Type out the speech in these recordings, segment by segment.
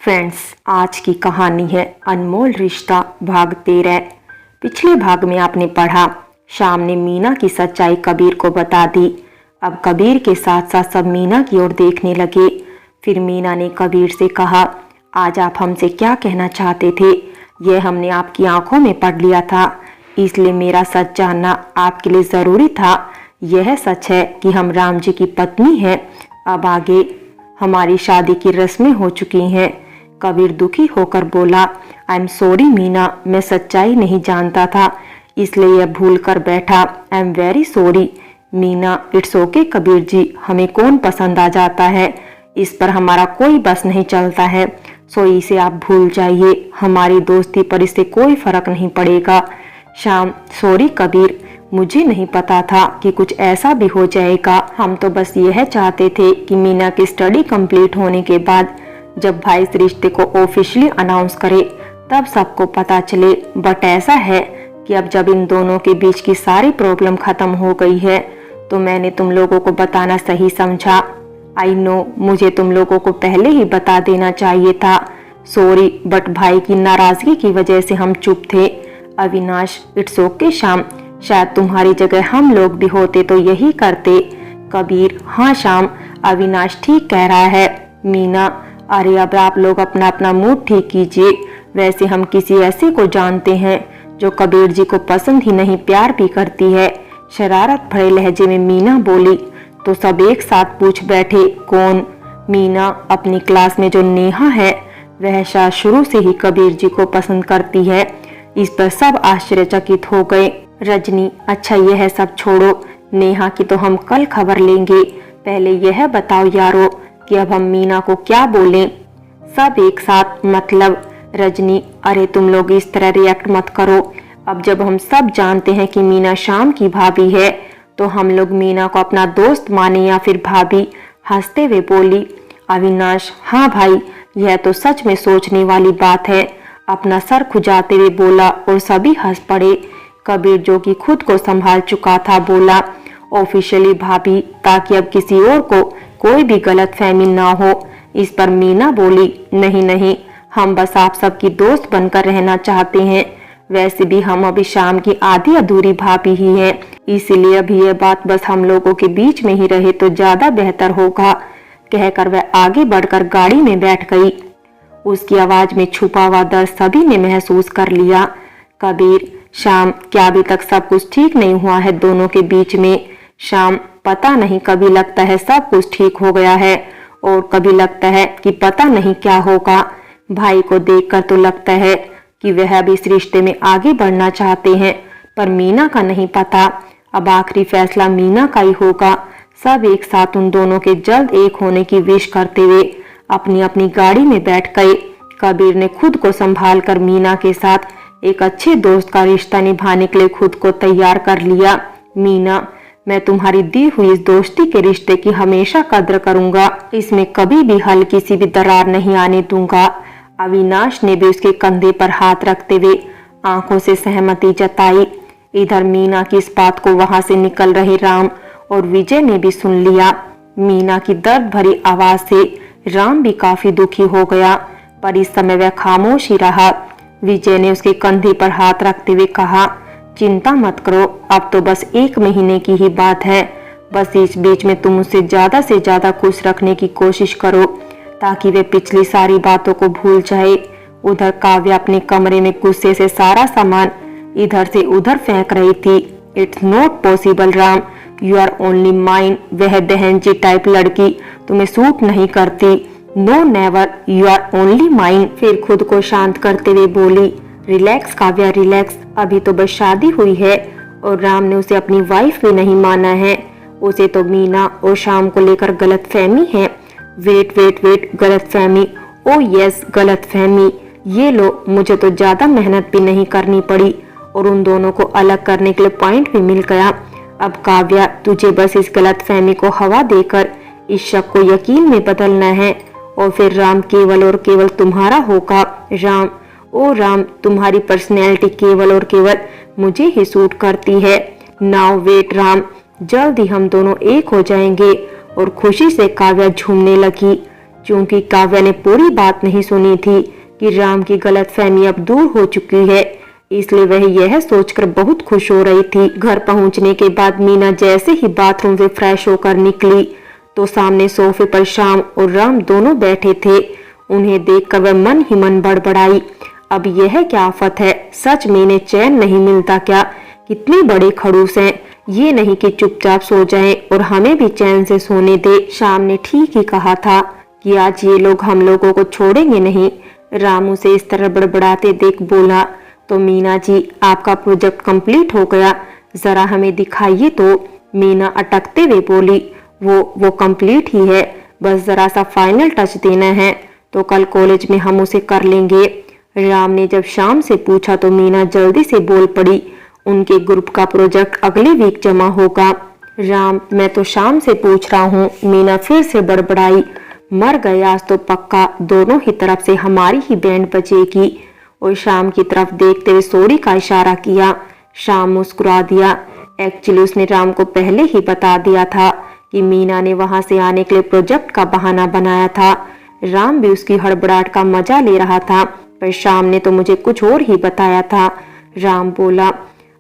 Friends, आज की कहानी है अनमोल रिश्ता भाग 13। पिछले भाग में आपने पढ़ा शाम ने मीना की सच्चाई कबीर को बता दी। अब कबीर के साथ साथ सब मीना की ओर देखने लगे। फिर मीना ने कबीर से कहा, आज आप हमसे क्या कहना चाहते थे? यह हमने आपकी आंखों में पढ़ लिया था, इसलिए मेरा सच जानना आपके लिए जरूरी था। यह सच है कि हम राम जी की पत्नी हैं। अब आगे हमारी शादी की रस्में हो चुकी हैं। कबीर दुखी होकर बोला, आई एम सॉरी मीना, मैं सच्चाई नहीं जानता था, इसलिए यह भूल कर बैठा। I am very sorry Meena. It's okay Kabir ji, हमें कौन पसंद आ जाता है, इस पर हमारा कोई बस नहीं चलता है, सो इसे आप भूल जाइए। हमारी दोस्ती पर इससे कोई फर्क नहीं पड़ेगा। शाम, सॉरी कबीर, मुझे नहीं पता था कि कुछ ऐसा भी हो जाएगा। हम तो बस यह चाहते थे कि मीना की स्टडी कंप्लीट होने के बाद जब भाई इस रिश्ते को ऑफिशियली अनाउंस करे तब सबको पता चले। बट ऐसा है कि अब जब इन दोनों के बीच की सारी प्रॉब्लम खत्म हो गई है तो मैंने तुम लोगों को बताना सही समझा। आई नो, मुझे तुम लोगों को पहले ही बता देना चाहिए था। सॉरी, बट भाई की नाराजगी की वजह से हम चुप थे। अविनाश, इट्स ओके शाम, शायद तुम्हारी जगह हम लोग भी होते तो यही करते। कबीर, हाँ शाम, अविनाश ठीक कह रहा है। मीना, अरे अब आप लोग अपना अपना मूड ठीक कीजिए। वैसे हम किसी ऐसे को जानते हैं जो कबीर जी को पसंद ही नहीं प्यार भी करती है। शरारत भरे लहजे में मीना बोली तो सब एक साथ पूछ बैठे, कौन? मीना, अपनी क्लास में जो नेहा है वह शायद शुरू से ही कबीर जी को पसंद करती है। इस पर सब आश्चर्यचकित हो गए। रजनी, अच्छा यह सब छोड़ो, नेहा की तो हम कल खबर लेंगे। पहले यह बताओ यारो कि अब हम मीना को क्या बोलें? सब एक साथ, मतलब? रजनी, अरे तुम लोग इस तरह रिएक्ट मत करो। अब जब हम सब जानते हैं कि मीना शाम की भाभी है तो हम लोग मीना को अपना दोस्त माने या फिर भाभी? हंसते हुए बोली अविनाश, हाँ भाई, यह तो सच में सोचने वाली बात है। अपना सर खुजाते हुए बोला और सभी हंस पड़े। कबीर, जो कि खुद को संभाल चुका था, बोला ऑफिशियली भाभी, ताकि अब किसी और को कोई भी गलत फहमी ना हो। इस पर मीना बोली, नहीं नहीं, हम बस आप सबकी दोस्त बनकर रहना चाहते हैं। वैसे भी हम अभी शाम की आधी अधूरी भाभी ही हैं, इसीलिए अभी यह बात बस हम लोगों के बीच में ही रहे तो ज्यादा बेहतर होगा। कहकर वह आगे बढ़कर गाड़ी में बैठ गई। उसकी आवाज में छुपा हुआ दर्द सभी ने महसूस कर लिया। कबीर, शाम, क्या अभी तक सब कुछ ठीक नहीं हुआ है दोनों के बीच में? शाम, पता नहीं, कभी लगता है सब कुछ ठीक हो गया है और कभी लगता है कि पता नहीं क्या होगा। भाई को देखकर तो लगता है कि वह अब इस रिश्ते में आगे बढ़ना चाहते हैं, पर मीना का नहीं पता। अब आखिरी फैसला मीना का ही होगा। सब एक साथ उन दोनों के जल्द एक होने की विश करते हुए अपनी अपनी गाड़ी में बैठ गए। कबीर ने खुद को संभाल कर मीना के साथ एक अच्छे दोस्त का रिश्ता निभाने के लिए खुद को तैयार कर लिया। मीना, मैं तुम्हारी दी हुई इस दोस्ती के रिश्ते की हमेशा कद्र करूंगा, इसमें कभी भी हल्की सी भी दरार नहीं आने दूंगा। अविनाश ने भी उसके कंधे पर हाथ रखते हुए आंखों से सहमति जताई। इधर मीना की इस बात को वहां से निकल रहे राम और विजय ने भी सुन लिया। मीना की दर्द भरी आवाज से राम भी काफी दुखी हो गया, पर इस समय वह खामोश ही रहा। विजय ने उसके कंधे पर हाथ रखते हुए कहा, चिंता मत करो, अब तो बस 1 महीने की ही बात है। बस इस बीच में तुम उसे ज्यादा से ज्यादा खुश रखने की कोशिश करो ताकि वे पिछली सारी बातों को भूल जाए। उधर काव्या अपने कमरे में गुस्से से सारा सामान इधर से उधर फेंक रही थी। It's not possible Ram, you are only mine. वह बहन जी टाइप लड़की तुम्हें सूट नहीं करती। No never, you are only mine. फिर खुद को शांत करते हुए बोली, रिलैक्स काव्या रिलैक्स, अभी तो बस शादी हुई है और राम ने उसे अपनी वाइफ भी नहीं माना है। उसे तो मीना और शाम को लेकर गलत फहमी है। वेट वेट वेट, गलत फहमी? ओ यस, गलत फहमी। ये लो, मुझे तो ज्यादा मेहनत भी नहीं करनी पड़ी और उन दोनों को अलग करने के लिए पॉइंट भी मिल गया। अब काव्या, तुझे बस इस गलत फहमी को हवा देकर इस शक को यकीन में बदलना है और फिर राम केवल और केवल तुम्हारा होगा। राम, ओ राम, तुम्हारी पर्सनैलिटी केवल और केवल मुझे ही सूट करती है। नाउ वेट राम, जल्द ही हम दोनों एक हो जाएंगे। और खुशी से काव्या झूमने लगी। क्योंकि काव्या ने पूरी बात नहीं सुनी थी कि राम की गलतफहमी अब दूर हो चुकी है, इसलिए वह यह सोचकर बहुत खुश हो रही थी। घर पहुंचने के बाद मीना जैसे ही बाथरूम से फ्रेश होकर निकली तो सामने सोफे पर श्याम और राम दोनों बैठे थे। उन्हें देखकर वह मन ही मन बड़बड़ाई, अब यह क्या आफत है, सच में इन्हें चैन नहीं मिलता क्या? कितने बड़े खड़ूस हैं, ये नहीं कि चुपचाप सो जाएं और हमें भी चैन से सोने दे। श्याम ने ठीक ही कहा था कि आज ये लोग हम लोगों को छोड़ेंगे नहीं। रामू से इस तरह बड़बड़ाते देख बोला, तो मीना जी आपका प्रोजेक्ट कंप्लीट हो गया, जरा हमें दिखाइए तो। मीना अटकते हुए बोली, वो कंप्लीट ही है, बस जरा सा फाइनल टच देना है, तो कल कॉलेज में हम उसे कर लेंगे। राम ने जब शाम से पूछा तो मीना जल्दी से बोल पड़ी, उनके ग्रुप का प्रोजेक्ट अगले वीक जमा होगा। राम मैं तो शाम से पूछ रहा हूँ। मीना फिर से बड़बड़ाई, मर गए आज तो पक्का, दोनों ही तरफ से हमारी ही बैंड बजेगी। और शाम की तरफ देखते हुए सोरी का इशारा किया। शाम मुस्कुरा दिया। एक्चुअली उसने राम को पहले ही बता दिया था कि मीना ने वहां से आने के लिए प्रोजेक्ट का बहाना बनाया था। राम भी उसकी हड़बड़ाहट का मजा ले रहा था, पर शाम ने तो मुझे कुछ और ही बताया था। राम बोला।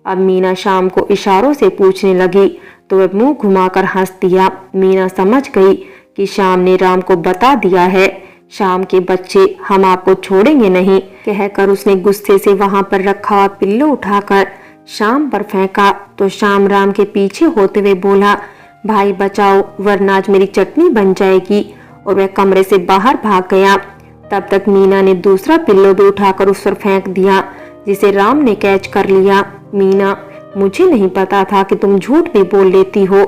अब मीना शाम को इशारों से पूछने लगी तो वह मुंह घुमाकर हंस दिया। मीना समझ गई कि शाम ने राम को बता दिया है। शाम के बच्चे, हम आपको छोड़ेंगे नहीं, कहकर उसने गुस्से से वहां पर रखा हुआ पिल्लो उठाकर शाम पर फेंका। तो शाम राम के पीछे होते हुए बोला, भाई बचाओ वरना आज मेरी चटनी बन जाएगी, और वह कमरे से बाहर भाग गया। तब तक मीना ने दूसरा पिल्लो भी उठाकर उस पर फेंक दिया, जिसे राम ने कैच कर लिया। मीना, मुझे नहीं पता था कि तुम झूठ भी बोल लेती हो,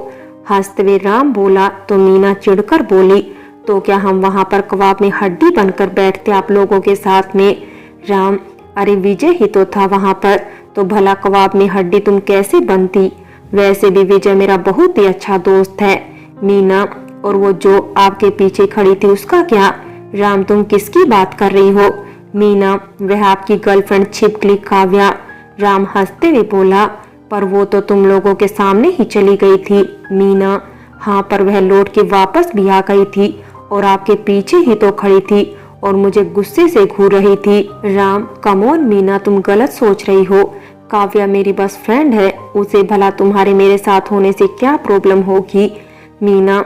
हंसते हुए राम बोला। तो मीना चिढ़कर बोली, तो क्या हम वहां पर कबाब में हड्डी बनकर बैठते आप लोगों के साथ में? राम, अरे विजय ही तो था वहां पर, तो भला कबाब में हड्डी तुम कैसे बनती? वैसे भी विजय मेरा बहुत ही अच्छा दोस्त है। मीना, और वो जो आपके पीछे खड़ी थी उसका क्या? राम, तुम किसकी बात कर रही हो? मीना, वह आपकी गर्लफ्रेंड छिपकली काव्या। राम हंसते हुए बोला, पर वो तो तुम लोगों के सामने ही चली गई थी। मीना, हाँ, पर वह लौट के वापस भी आ गई थी और आपके पीछे ही तो खड़ी थी और मुझे गुस्से से घूर रही थी। राम, कम ऑन मीना, तुम गलत सोच रही हो। काव्या मेरी बेस्ट फ्रेंड है, उसे भला तुम्हारे मेरे साथ होने से क्या प्रॉब्लम होगी? मीना,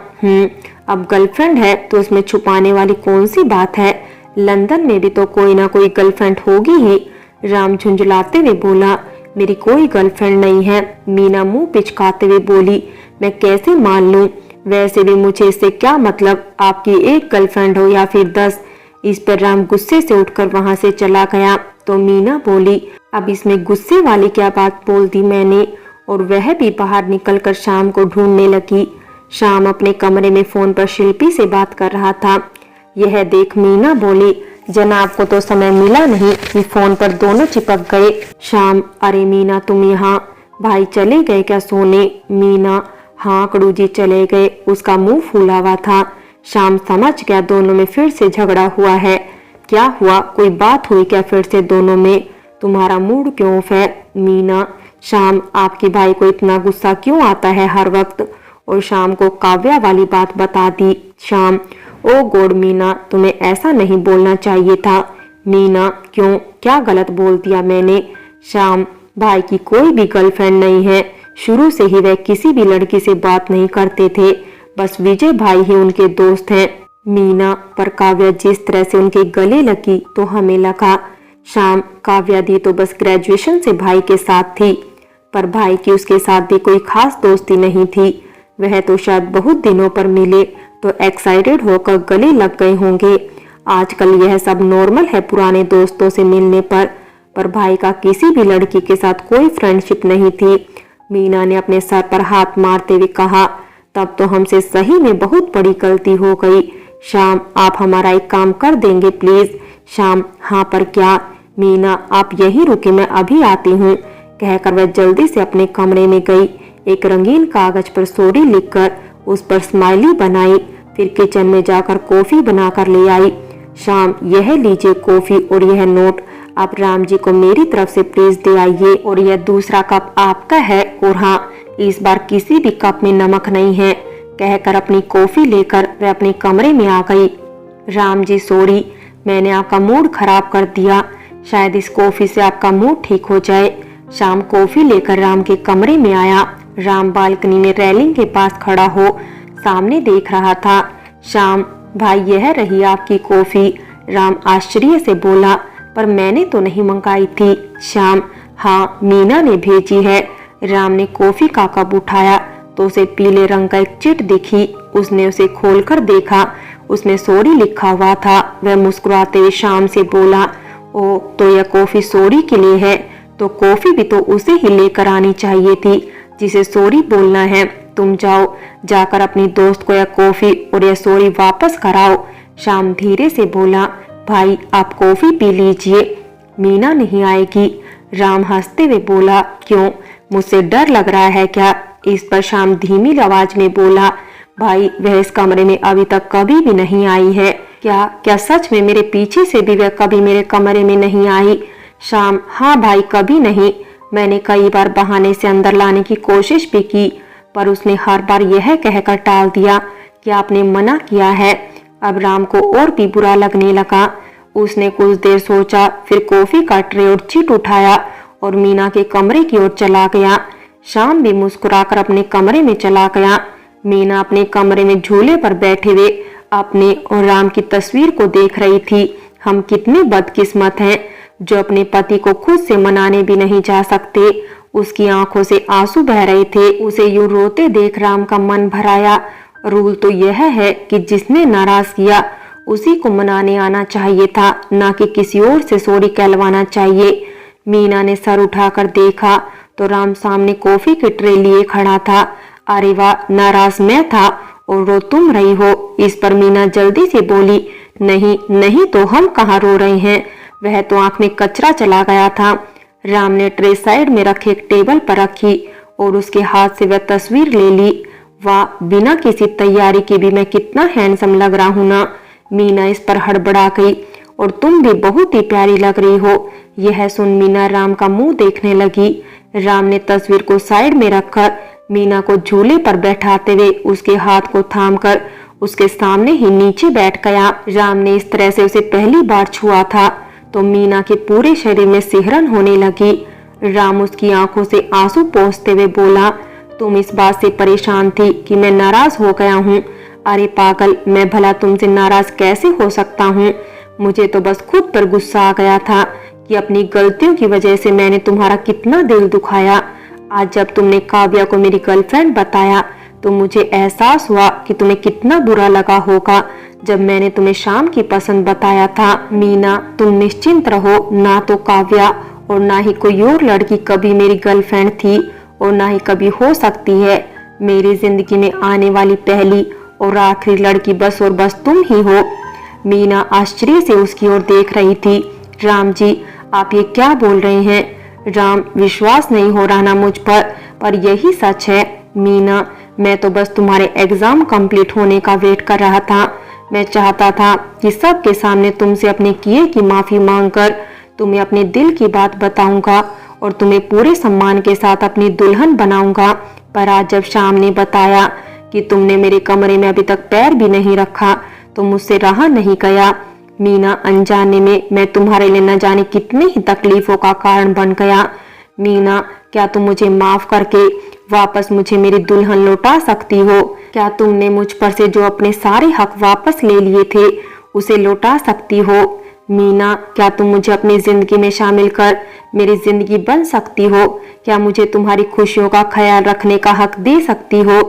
अब गर्लफ्रेंड है तो उसमें छुपाने वाली कौन सी बात है? लंदन में भी तो कोई ना कोई गर्लफ्रेंड होगी ही। राम झुंझलाते हुए बोला, मेरी कोई गर्लफ्रेंड नहीं है। मीना मुंह पिचकाते हुए बोली, मैं कैसे मान लूं? वैसे भी मुझे इससे क्या मतलब, आपकी एक गर्लफ्रेंड हो या फिर 10। इस पर राम गुस्से से उठकर वहां से चला गया। तो मीना बोली, अब इसमें गुस्से वाली क्या बात बोल दी मैंने? और वह भी बाहर निकलकर शाम को ढूंढने लगी। शाम अपने कमरे में फोन पर शिल्पी से बात कर रहा था। यह देख मीना बोली, जनाब को तो समय मिला नहीं कि फोन पर दोनों चिपक गए। शाम, अरे मीना तुम यहाँ, भाई चले गए क्या सोने? मीना, हाँ कड़ू जी चले गए, उसका मुंह फूला हुआ था। शाम समझ गया दोनों में फिर से झगड़ा हुआ है। क्या हुआ, कोई बात हुई क्या फिर से दोनों में? तुम्हारा मूड क्यों ऑफ है? मीना, शाम, आपके भाई को इतना गुस्सा क्यों आता है हर वक्त? और शाम को काव्या वाली बात बता दी। शाम, ओ गॉड मीना, तुम्हें ऐसा नहीं बोलना चाहिए था। मीना, क्यों, क्या गलत बोल दिया मैंने? शाम, भाई की कोई भी गर्लफ्रेंड नहीं है, शुरू से ही वह किसी भी लड़की से बात नहीं करते थे, बस विजय भाई ही उनके दोस्त हैं। मीना, पर काव्या जिस तरह से उनके गले लगी तो हमें लगा। शाम, काव्या दी तो बस ग्रेजुएशन से भाई के साथ थी, पर भाई की उसके साथ भी कोई खास दोस्ती नहीं थी। वह तो शायद बहुत दिनों पर मिले तो एक्साइटेड होकर गले लग गए होंगे। आजकल यह सब नॉर्मल है पुराने दोस्तों से मिलने पर भाई का किसी भी लड़की के साथ कोई फ्रेंडशिप नहीं थी। मीना ने अपने सर पर हाथ मारते हुए कहा, तब तो हमसे सही में बहुत बड़ी गलती हो गई। शाम, आप हमारा एक काम कर देंगे प्लीज? शाम, हाँ पर क्या? मीना, आप यही रुके, मैं अभी आती हूँ, कहकर वह जल्दी से अपने कमरे में गई। एक रंगीन कागज पर सॉरी लिखकर उस पर स्माइली बनाई, फिर किचन में जाकर कॉफी बनाकर ले आई। शाम, यह लीजिए कॉफी और यह नोट, आप राम जी को मेरी तरफ से प्लीज दे आइए, और यह दूसरा कप आपका है, और हाँ इस बार किसी भी कप में नमक नहीं है, कहकर अपनी कॉफी लेकर वह अपने कमरे में आ गई। राम जी सॉरी, मैंने आपका मूड खराब कर दिया। शायद इस कॉफी से आपका मूड ठीक हो जाए। श्याम कॉफी लेकर राम के कमरे में आया। राम बालकनी में रेलिंग के पास खड़ा हो सामने देख रहा था। श्याम भाई, यह रही आपकी कॉफी। राम आश्चर्य से बोला, पर मैंने तो नहीं मंगाई थी। श्याम, हाँ मीना ने भेजी है। राम ने कॉफी का कप उठाया तो उसे पीले रंग का एक चिट दिखी। उसने उसे खोलकर देखा, उसमें सॉरी लिखा हुआ था। वह मुस्कुराते हुए श्याम से बोला, ओ तो यह कॉफी सॉरी के लिए है, तो कॉफी भी तो उसे ही लेकर आनी चाहिए थी जिसे सॉरी बोलना है। तुम जाओ, जाकर अपनी दोस्त को यह कॉफी और यह सॉरी वापस कराओ। श्याम धीरे से बोला, भाई आप कॉफी पी लीजिए, मीना नहीं आएगी। राम हंसते हुए बोला, क्यों, मुझसे डर लग रहा है क्या? इस पर श्याम धीमी आवाज में बोला, भाई वह इस कमरे में अभी तक कभी भी नहीं आई है। क्या सच में मेरे पीछे से भी वह कभी मेरे कमरे में नहीं आई? श्याम, हाँ भाई कभी नहीं। मैंने कई बार बहाने से अंदर लाने की कोशिश भी की, पर उसने हर बार यह कहकर टाल दिया कि आपने मना किया है। अब राम को और भी बुरा लगने लगा। उसने कुछ देर सोचा, फिर कॉफी का ट्रे और चिट उठाया और मीना के कमरे की ओर चला गया। श्याम भी मुस्कुराकर अपने कमरे में चला गया। मीना अपने कमरे में झूले पर बैठे हुए अपने और राम की तस्वीर को देख रही थी। हम कितने बदकिस्मत हैं जो अपने पति को खुद से मनाने भी नहीं जा सकते। उसकी आंखों से आंसू बह रहे थे। उसे यूं रोते देख राम का मन भर आया। रूल तो यह है कि जिसने नाराज किया उसी को मनाने आना चाहिए था, ना कि किसी और से सॉरी कहलवाना चाहिए। मीना ने सर उठाकर देखा तो राम सामने कॉफी के ट्रे लिए खड़ा था। अरे वाह, नाराज मैं था और रो तुम रही हो। इस पर मीना जल्दी से बोली, नहीं नहीं, तो हम कहाँ रो रहे हैं, वह तो आंख में कचरा चला गया था। राम ने ट्रे साइड में रखे एक टेबल पर रखी और उसके हाथ से वह तस्वीर ले ली। वाह, बिना किसी तैयारी के भी मैं कितना हैंडसम लग रहा हूँ ना। मीना इस पर हड़बड़ा गई, और तुम भी बहुत ही प्यारी लग रही हो। यह सुन मीना राम का मुंह देखने लगी। राम ने तस्वीर को साइड में रखकर मीना को झूले पर बैठाते हुए उसके हाथ को थामकर उसके सामने ही नीचे बैठ गया। राम ने इस तरह से उसे पहली बार छुआ था तो मीना के पूरे शरीर में सिहरन होने लगी। राम उसकी आंखों से आंसू पोंछते हुए बोला, तुम इस बात से परेशान थी कि मैं नाराज हो गया हूँ। अरे पागल, मैं भला तुमसे नाराज कैसे हो सकता हूँ? मुझे तो बस खुद पर गुस्सा आ गया था कि अपनी गलतियों की वजह से मैंने तुम्हारा कितना दिल दुखाया। आज जब तुमने काव्या को मेरी गर्लफ्रेंड बताया तो मुझे एहसास हुआ कि तुम्हें कितना बुरा लगा होगा जब मैंने तुम्हें शाम की पसंद बताया था। मीना, तुम निश्चिंत रहो, ना तो काव्या और ना ही कोई और लड़की कभी मेरी गर्लफ्रेंड थी और ना ही कभी हो सकती है। मेरी जिंदगी में आने वाली पहली और आखिरी लड़की बस और बस तुम ही हो। मीना आश्चर्य से उसकी ओर देख रही थी। राम जी, आप ये क्या बोल रहे हैं? राम, विश्वास नहीं हो रहा ना मुझ पर यही सच है। मीना, मैं तो बस तुम्हारे एग्जाम कंप्लीट होने का वेट कर रहा था। मैं चाहता था कि सबके सामने तुमसे अपने किए की माफी मांगकर तुम्हें अपने दिल की बात बताऊंगा और तुम्हें पूरे सम्मान के साथ अपनी दुल्हन बनाऊंगा। पर आज जब शाम ने बताया कि तुमने मेरे कमरे में अभी तक पैर भी नहीं रखा तो मुझसे रहा नहीं गया। मीना, अनजाने में मैं तुम्हारे लिए न जाने कितनी ही तकलीफों का कारण बन गया। मीना, क्या तुम मुझे माफ करके वापस मुझे मेरी दुल्हन लौटा सकती हो? क्या तुमने मुझ पर से जो अपने सारे हक वापस ले लिए थे उसे लौटा सकती हो? मीना, क्या तुम मुझे अपनी जिंदगी में शामिल कर मेरी जिंदगी बन सकती हो? क्या मुझे तुम्हारी खुशियों का ख्याल रखने का हक दे सकती हो?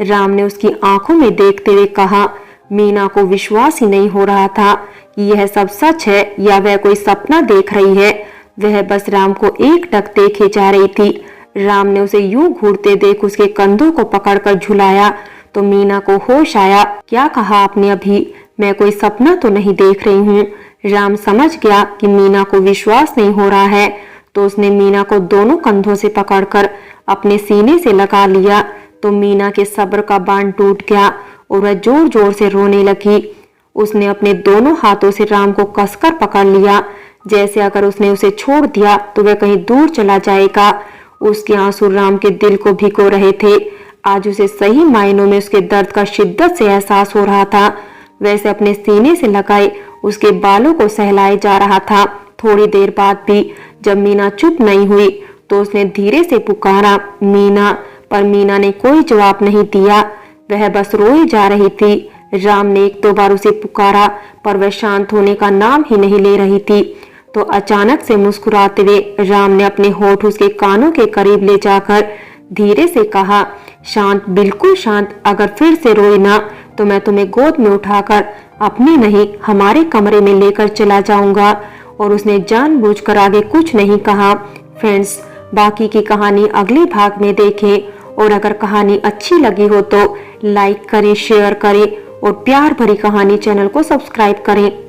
राम ने उसकी आंखों में देखते हुए कहा। मीना को विश्वास ही नहीं हो रहा था कि यह सब सच है या वह कोई सपना देख रही है। वह बस राम को एकटक देखे जा रही थी। राम ने उसे यूं घूरते देख उसके कंधों को पकड़कर झुलाया तो मीना को होश आया। क्या कहा आपने अभी? मैं कोई सपना तो नहीं देख रही हूँ। राम समझ गया कि मीना को विश्वास नहीं हो रहा है तो उसने मीना को दोनों कंधों से पकड़कर अपने सीने से लगा लिया तो मीना के सब्र का बांध टूट गया और वह जोर जोर से रोने लगी। उसने अपने दोनों हाथों से राम को कसकर पकड़ लिया, जैसे अगर उसने उसे छोड़ दिया तो वह कहीं दूर चला जाएगा। उसके आंसू राम के दिल को भिगो रहे थे। आज उसे सही मायनों में उसके दर्द का शिद्दत से एहसास हो रहा था। वैसे अपने सीने से लगाए उसके बालों को सहलाए जा रहा था। थोड़ी देर बाद भी जब मीना चुप नहीं हुई तो उसने धीरे से पुकारा, मीना। पर मीना ने कोई जवाब नहीं दिया, वह बस रोई जा रही थी। राम ने एक दो बार उसे पुकारा पर वह शांत होने का नाम ही नहीं ले रही थी। तो अचानक से मुस्कुराते हुए राम ने अपने होठ उसके कानों के करीब ले जाकर धीरे से कहा, शांत, बिल्कुल शांत। अगर फिर से रोई ना तो मैं तुम्हें गोद में उठाकर अपने नहीं हमारे कमरे में लेकर चला जाऊंगा। और उसने जानबूझकर आगे कुछ नहीं कहा। फ्रेंड्स, बाकी की कहानी अगले भाग में देखें और अगर कहानी अच्छी लगी हो तो लाइक करें, शेयर करें और प्यार भरी कहानी चैनल को सब्सक्राइब करें।